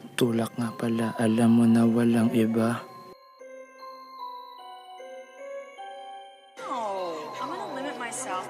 Tulak nga pala, alam mo na walang iba. I'm gonna limit myself.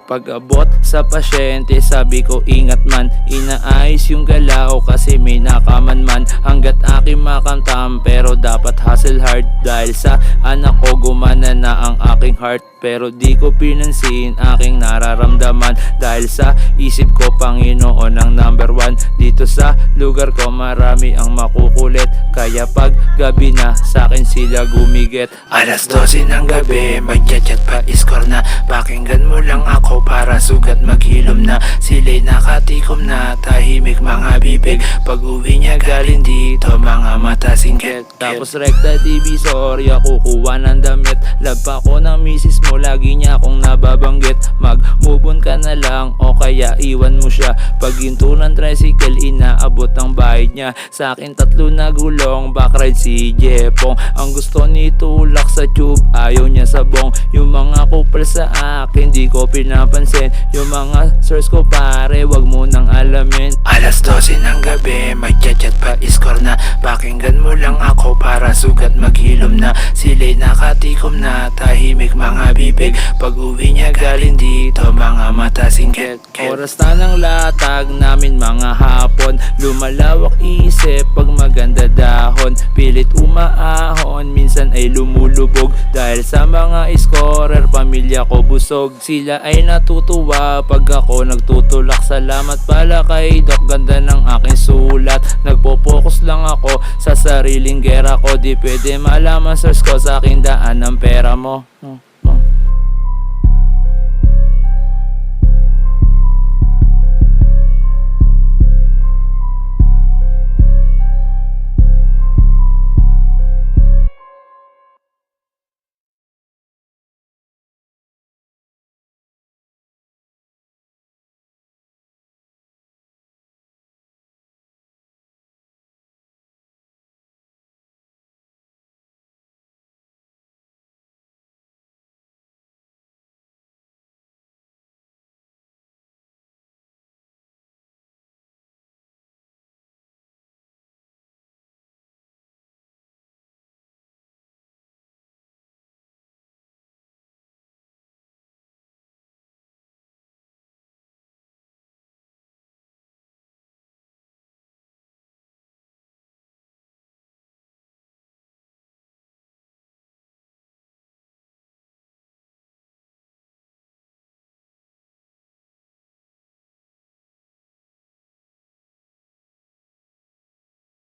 Pag-abot sa pasyente, sabi ko ingat man. Inaayos yung galaw kasi may nakaman. Hanggat aking makamtam, pero dapat hustle hard. Dahil sa anak ko gumana na ang aking heart. Pero di ko pinansin aking nararamdaman. Dahil sa isip ko Panginoon ang number one. Dito sa lugar ko marami ang makukulit. Kaya pag gabi na sakin sila gumigit. Alas 12 ng gabi, magchat-chat pa score na. Pakinggan mo lang ako para sugat maghilom na. Sila'y nakatikom na, tahimik mga bibig. Pag uwi niya galing dito, mga mata singkit. Tapos rekta divisoria, kukuha ng damit. Love pa ko ng misis mo, lagi niya akong nababanggit. Mag-move on ka na lang o kaya iwan mo siya. Pag hinto ng tricycle, inaabot ang bayad niya. Sa akin 3 na gulong, backride si Jepong. Ang gusto ni tulak sa tube, ayaw niya sabong. Yung mga kupal sa akin, di ko pinapansin. Yung mga source ko pare, wag mo nang alamin. Alas 12 ng gabi, magchat-chat pa score na. Pakinggan mo lang ako para sugat maghilom na. Sila'y nakatikom na, tahimik mga bibig. Pag uwi niya galing dito, mga mata singkit. Oras na ng latag namin mga hapon. Lumalawak isip pag maganda dahon. Pilit umaahon, minsan ay lumulubog. Dahil sa mga scorer, pamilya ko busog. Sila ay natutuwa pag ako nagtutulak. Salamat pala kay Doc, ganda ng aking sulat. Nagpo-focus lang ako sa sariling gera ko. Di pwede malaman source ko, sa aking daan ng pera mo.